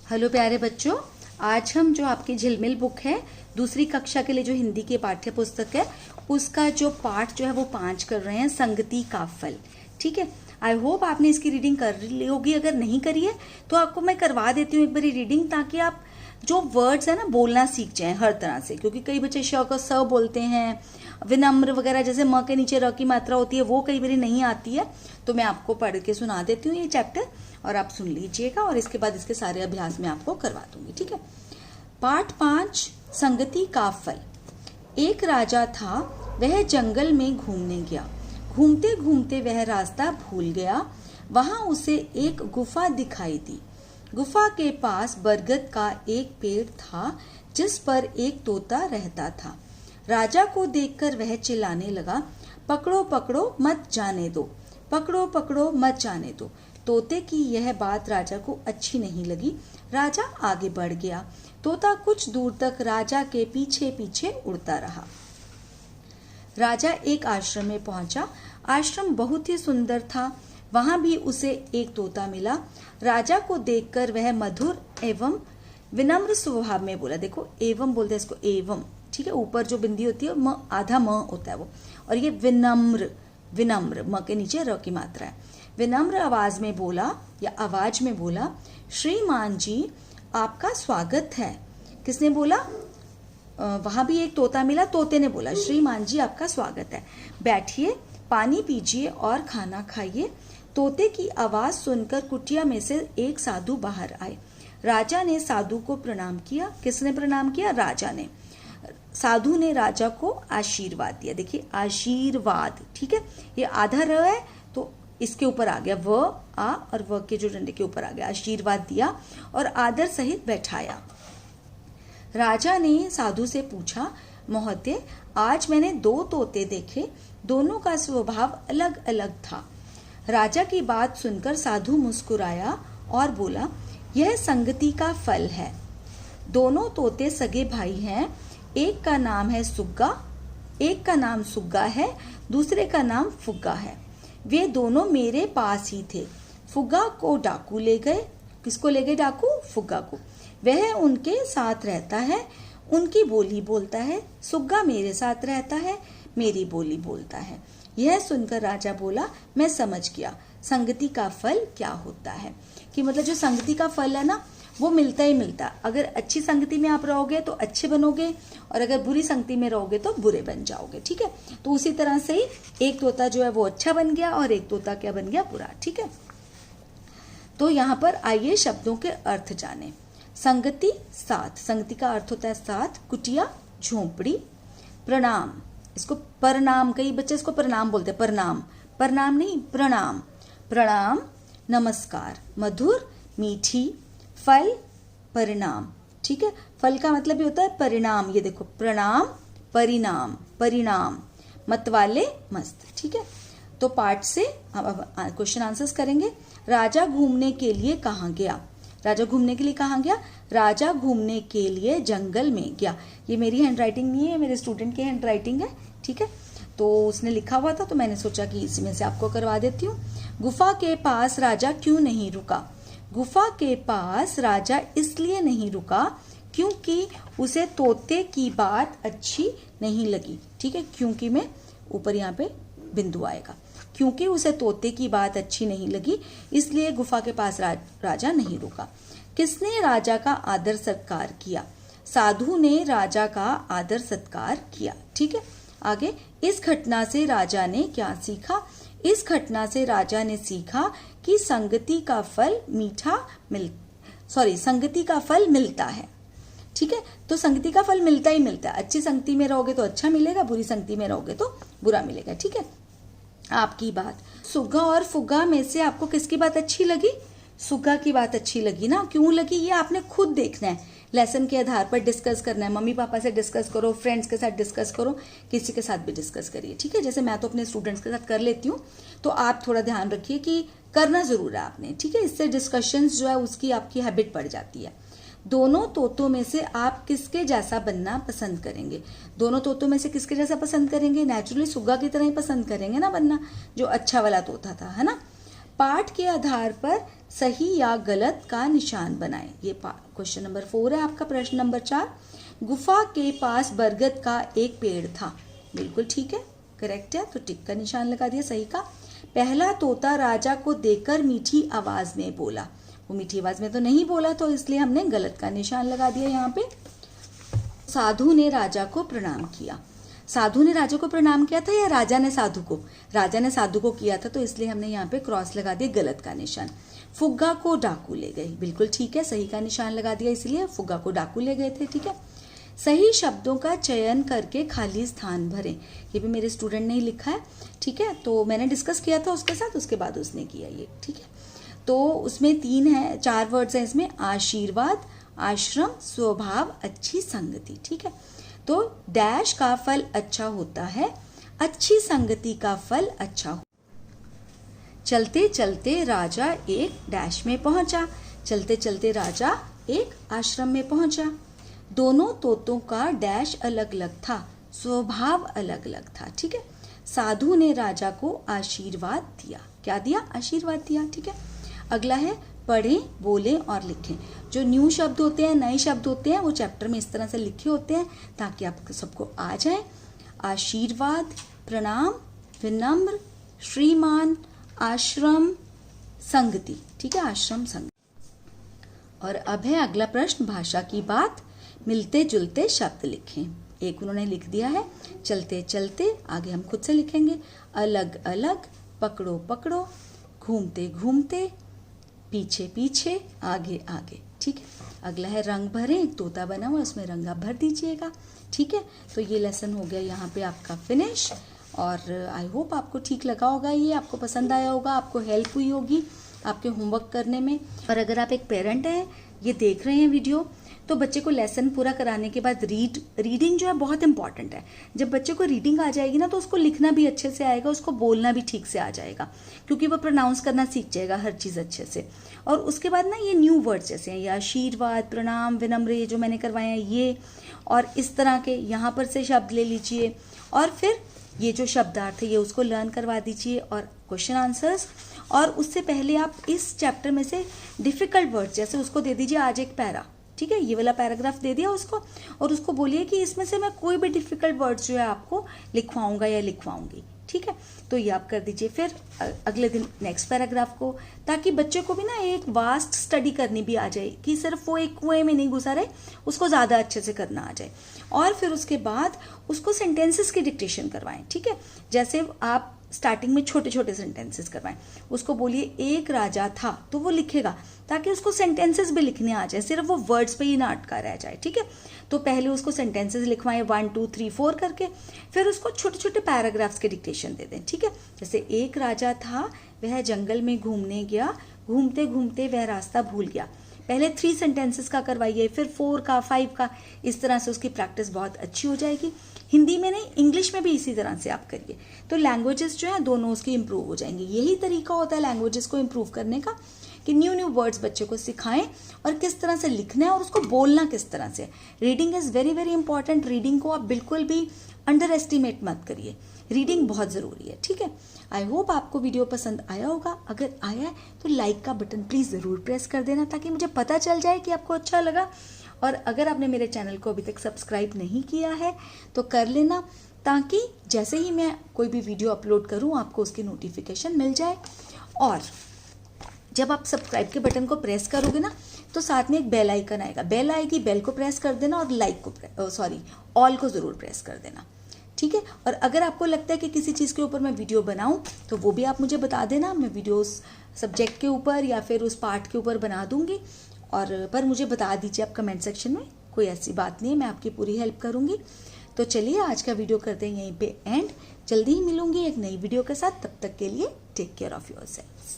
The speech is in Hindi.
हेलो प्यारे बच्चों, आज हम जो आपकी झिलमिल बुक है दूसरी कक्षा के लिए जो हिंदी की पाठ्य पुस्तक है उसका जो पाठ जो है वो 5 कर रहे हैं, संगति का फल। ठीक है, आई होप आपने इसकी रीडिंग कर ली होगी। अगर नहीं करी है तो आपको मैं करवा देती हूँ एक बारी रीडिंग, ताकि आप जो वर्ड्स है ना बोलना सीख जाएं हर तरह से। क्योंकि कई बच्चे श को स बोलते हैं, विनम्र वगैरह, जैसे म के नीचे र की मात्रा होती है वो कई बारी नहीं आती है। तो मैं आपको पढ़ के सुना देती हूँ ये चैप्टर और आप सुन लीजिएगा, और इसके बाद इसके सारे अभ्यास मैं आपको करवा दूंगी। ठीक है, पाठ 5, संगति का फल। एक राजा था, वह जंगल में घूमने गया। घूमते घूमते वह रास्ता भूल गया। वहां उसे एक गुफा दिखाई दी। गुफा के पास बरगद का एक पेड़ था जिस पर एक तोता रहता था। राजा को देखकर वह चिल्लाने लगा, पकड़ो पकड़ो मत जाने दो, पकड़ो पकड़ो मत जाने दो। तोते की यह बात राजा को अच्छी नहीं लगी। राजा आगे बढ़ गया। तोता कुछ दूर तक राजा के पीछे पीछे उड़ता रहा। राजा एक आश्रम में पहुंचा। आश्रम बहुत ही सुंदर था। वहां भी उसे एक तोता मिला। राजा को देखकर वह मधुर एवं विनम्र स्वभाव में बोला। देखो, एवं बोलते हैं इसको, एवं। ठीक है, ऊपर जो बिंदी होती है म, आधा म होता है वो, और ये विनम्र, विनम्र म के नीचे र की मात्रा है। विनम्र आवाज में बोला, या आवाज में बोला, श्रीमान जी आपका स्वागत है। किसने बोला? वहां भी एक तोता मिला। तोते ने बोला, श्रीमान जी आपका स्वागत है, बैठिए, पानी पीजिए और खाना खाइए। तोते की आवाज सुनकर कुटिया में से एक साधु बाहर आए। राजा ने साधु को प्रणाम किया। किसने प्रणाम किया? राजा ने। साधु ने राजा को आशीर्वाद दिया। देखिए, आशीर्वाद, ठीक है, ये आधा र है तो इसके ऊपर आ गया व, आ, और व के जो डंडे के ऊपर आ गया। आशीर्वाद दिया और आदर सहित बैठाया। राजा ने साधु से पूछा, महोदय आज मैंने 2 तोते देखे, दोनों का स्वभाव अलग अलग था। राजा की बात सुनकर साधु मुस्कुराया और बोला, यह संगति का फल है। दोनों तोते सगे भाई हैं। एक का नाम है सुग्गा, एक का नाम सुग्गा है, दूसरे का नाम फुग्गा है। वे दोनों मेरे पास ही थे। फुग्गा को डाकू ले गए। किसको ले गए डाकू? फुग्गा को। वह उनके साथ रहता है, उनकी बोली बोलता है। सुग्गा मेरे साथ रहता है, मेरी बोली बोलता है। यह सुनकर राजा बोला, मैं समझ गया संगति का फल क्या होता है। कि मतलब जो संगति का फल है ना वो मिलता ही मिलता। अगर अच्छी संगति में आप रहोगे तो अच्छे बनोगे, और अगर बुरी संगति में रहोगे तो बुरे बन जाओगे। ठीक है, तो उसी तरह से ही एक तोता जो है वो अच्छा बन गया और एक तोता क्या बन गया? बुरा। ठीक है, तो यहाँ पर आइए शब्दों के अर्थ जाने। संगति, साथ। संगति का अर्थ होता है साथ। कुटिया, झोंपड़ी। प्रणाम, इसको प्रणाम, कई बच्चे इसको प्रणाम बोलते हैं, प्रणाम, प्रणाम नहीं, प्रणाम। प्रणाम, नमस्कार। मधुर, मीठी। फल, परिणाम। ठीक है, फल का मतलब भी होता है परिणाम। ये देखो, प्रणाम, परिणाम, परिणाम। मतवाले, मस्त। ठीक है, तो पाठ से अब क्वेश्चन आंसर्स करेंगे। राजा घूमने के लिए कहाँ गया? राजा घूमने के लिए कहाँ गया? राजा घूमने के लिए जंगल में गया। ये मेरी हैंड राइटिंग नहीं है, मेरे स्टूडेंट की हैंड राइटिंग है। ठीक है, तो उसने लिखा हुआ था तो मैंने सोचा कि इसमें से आपको करवा देती हूँ। गुफा के पास राजा क्यों नहीं रुका? गुफा के पास राजा इसलिए नहीं रुका क्योंकि उसे तोते की बात अच्छी नहीं लगी। ठीक है, क्योंकि में ऊपर यहाँ पे बिंदु आएगा। क्योंकि उसे तोते की बात अच्छी नहीं लगी इसलिए गुफा के पास राजा नहीं रुका। किसने राजा का आदर सत्कार किया? साधु ने राजा का आदर सत्कार किया। ठीक है, आगे, इस घटना से राजा ने क्या सीखा? इस घटना से राजा ने सीखा कि संगति का फल संगति का फल मिलता है। ठीक है, तो संगति का फल मिलता ही मिलता है। अच्छी संगति में रहोगे तो अच्छा मिलेगा, बुरी संगति में रहोगे तो बुरा मिलेगा। ठीक है, आपकी बात। सुग्गा और फुग्गा में से आपको किसकी बात अच्छी लगी? सुग्गा की बात अच्छी लगी ना। क्यों लगी ये आपने खुद देखना है, लेसन के आधार पर डिस्कस करना है। मम्मी पापा से डिस्कस करो, फ्रेंड्स के साथ डिस्कस करो, किसी के साथ भी डिस्कस करिए। ठीक है, जैसे मैं तो अपने स्टूडेंट्स के साथ कर लेती हूँ, तो आप थोड़ा ध्यान रखिए कि करना जरूर है आपने। ठीक है, इससे डिस्कशंस जो है उसकी आपकी हैबिट पड़ जाती है। दोनों तोतों में से आप किसके जैसा बनना पसंद करेंगे? दोनों तोतों में से किसके जैसा पसंद करेंगे? नेचुरली सुग्गा की तरह ही पसंद करेंगे ना बनना, जो अच्छा वाला तोता था, है ना। पाठ के आधार पर सही या गलत का निशान बनाएं। ये क्वेश्चन नंबर 4 है आपका। प्रश्न नंबर 4, गुफा के पास बरगद का एक पेड़ था। बिल्कुल ठीक है, करेक्ट है, तो टिक का निशान लगा दिया, सही का। पहला तोता राजा को देखकर मीठी आवाज में बोला। वो मीठी आवाज में तो नहीं बोला, तो इसलिए हमने गलत का निशान लगा दिया यहाँ पे। साधु ने राजा को प्रणाम किया। साधु ने राजा को प्रणाम किया था या राजा ने साधु को? राजा ने साधु को किया था, तो इसलिए हमने यहाँ पे क्रॉस लगा दिया, गलत का निशान। फुग्गा को डाकू ले गए। बिल्कुल ठीक है, सही का निशान लगा दिया, इसलिए फुग्गा को डाकू ले गए थे। ठीक है, सही शब्दों का चयन करके खाली स्थान भरें। ये भी मेरे स्टूडेंट ने ही लिखा है। ठीक है, तो मैंने डिस्कस किया था उसके साथ, उसके बाद उसने किया ये। ठीक है, तो उसमें 4 वर्ड्स हैं इसमें, आशीर्वाद, आश्रम, स्वभाव, अच्छी संगति। ठीक है, तो डैश का फल अच्छा होता है, अच्छी संगति का फल अच्छा हो। चलते चलते राजा एक डैश में पहुंचा। चलते चलते राजा एक आश्रम में पहुंचा। दोनों तोतों का डैश अलग अलग था, स्वभाव अलग अलग था। ठीक है, साधु ने राजा को आशीर्वाद दिया। क्या दिया? आशीर्वाद दिया। ठीक है, अगला है पढ़ें, बोलें और लिखें। जो न्यू शब्द होते हैं, नए शब्द होते हैं, वो चैप्टर में इस तरह से लिखे होते हैं ताकि आप सबको आ जाए। आशीर्वाद, प्रणाम, विनम्र, श्रीमान, आश्रम, संगति। ठीक है, आश्रम, संगति। और अब है अगला प्रश्न, भाषा की बात। मिलते जुलते शब्द लिखें। एक उन्होंने लिख दिया है, चलते चलते, आगे हम खुद से लिखेंगे। अलग अलग, पकड़ो पकड़ो, घूमते घूमते, पीछे पीछे, आगे आगे। ठीक है, अगला है रंग भरें। एक तोता बना हुआ, उसमें रंग आप भर दीजिएगा। ठीक है, तो ये लेसन हो गया यहाँ पे आपका फिनिश। और आई होप आपको ठीक लगा होगा, ये आपको पसंद आया होगा, आपको हेल्प हुई होगी आपके होमवर्क करने में। और अगर आप एक पेरेंट हैं, ये देख रहे हैं वीडियो, तो बच्चे को लेसन पूरा कराने के बाद रीडिंग जो है बहुत इंपॉर्टेंट है। जब बच्चे को रीडिंग आ जाएगी ना, तो उसको लिखना भी अच्छे से आएगा, उसको बोलना भी ठीक से आ जाएगा, क्योंकि वो प्रोनाउंस करना सीख जाएगा हर चीज़ अच्छे से। और उसके बाद ना ये न्यू वर्ड्स जैसे हैं, ये आशीर्वाद, प्रणाम, विनम्र, ये जो मैंने करवाए हैं ये, और इस तरह के यहाँ पर से शब्द ले लीजिए, और फिर ये जो शब्दार्थ है ये उसको लर्न करवा दीजिए, और क्वेश्चन आंसर्स। और उससे पहले आप इस चैप्टर में से डिफिकल्ट वर्ड्स जैसे उसको दे दीजिए आज एक पैरा। ठीक है, ये वाला पैराग्राफ दे दिया उसको, और उसको बोलिए कि इसमें से मैं कोई भी डिफिकल्ट वर्ड्स जो है आपको लिखवाऊंगा या लिखवाऊंगी। ठीक है, तो ये आप कर दीजिए फिर अगले दिन नेक्स्ट पैराग्राफ को, ताकि बच्चे को भी ना एक वास्ट स्टडी करनी भी आ जाए, कि सिर्फ वो एक कुएं में नहीं घुसा रहे, उसको ज़्यादा अच्छे से करना आ जाए। और फिर उसके बाद उसको सेंटेंसेस की डिक्टेशन करवाएं। ठीक है, जैसे आप स्टार्टिंग में छोटे छोटे सेंटेंसेस करवाएं, उसको बोलिए एक राजा था, तो वो लिखेगा, ताकि उसको सेंटेंसेस भी लिखने आ जाए, सिर्फ वो वर्ड्स पे ही ना अटका रह जाए। ठीक है, तो पहले उसको सेंटेंसेस लिखवाएं 1 2 3 4 करके, फिर उसको छोटे छोटे पैराग्राफ्स के डिक्टेशन दे दें। ठीक है, जैसे एक राजा था, वह जंगल में घूमने गया, घूमते घूमते वह रास्ता भूल गया। पहले 3 सेंटेंसेस का करवाइए, फिर 4 का, 5 का, इस तरह से उसकी प्रैक्टिस बहुत अच्छी हो जाएगी। हिंदी में नहीं, इंग्लिश में भी इसी तरह से आप करिए, तो लैंग्वेजेस जो है दोनों उसकी इंप्रूव हो जाएंगी। यही तरीका होता है लैंग्वेजेस को इंप्रूव करने का, कि न्यू वर्ड्स बच्चे को सिखाएं और किस तरह से लिखना है और उसको बोलना किस तरह से। Reading is very very important. Reading को आप बिल्कुल भी अंडर एस्टिमेट मत करिए, रीडिंग बहुत ज़रूरी है। ठीक है, आई होप आपको वीडियो पसंद आया होगा। अगर आया है तो लाइक का बटन प्लीज़ ज़रूर प्रेस कर देना, ताकि मुझे पता चल जाए कि आपको अच्छा लगा। और अगर आपने मेरे चैनल को अभी तक सब्सक्राइब नहीं किया है तो कर लेना, ताकि जैसे ही मैं कोई भी वीडियो अपलोड करूं आपको उसकी नोटिफिकेशन मिल जाए। और जब आप सब्सक्राइब के बटन को प्रेस करोगे ना, तो साथ में एक बेल आइकन आएगा, बेल आएगी, बेल को प्रेस कर देना, और लाइक को ऑल को ज़रूर प्रेस कर देना। ठीक है, और अगर आपको लगता है कि किसी चीज़ के ऊपर मैं वीडियो बनाऊं, तो वो भी आप मुझे बता देना, मैं वीडियोस सब्जेक्ट के ऊपर या फिर उस पार्ट के ऊपर बना दूंगी। और पर मुझे बता दीजिए आप कमेंट सेक्शन में, कोई ऐसी बात नहीं है, मैं आपकी पूरी हेल्प करूंगी। तो चलिए आज का वीडियो करते हैं यहीं पे एंड। जल्दी ही मिलूंगी एक नई वीडियो के साथ, तब तक के लिए टेक केयर ऑफ़ योरसेल्व्स।